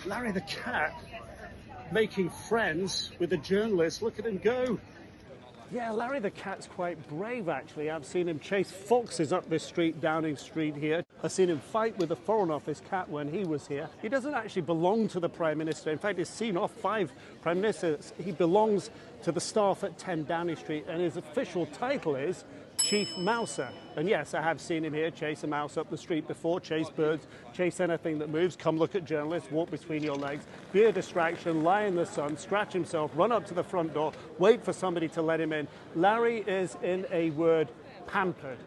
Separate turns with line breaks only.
Larry the cat making friends with the journalist. Look at him go. Yeah, Larry the cat's quite brave, actually. I've seen him chase foxes up this street, Downing Street here. I've seen him fight with the Foreign Office cat when he was here. He doesn't actually belong to the Prime Minister. In fact, he's seen off 5 Prime Ministers. He belongs to the staff at 10 Downing Street, and his official title is Chief Mouser. And yes, I have seen him here chase a mouse up the street before, chase birds, chase anything that moves, come look at journalists, walk between your legs, be a distraction, lie in the sun, scratch himself, run up to the front door, wait for somebody to let him in. Larry is, in a word, pampered.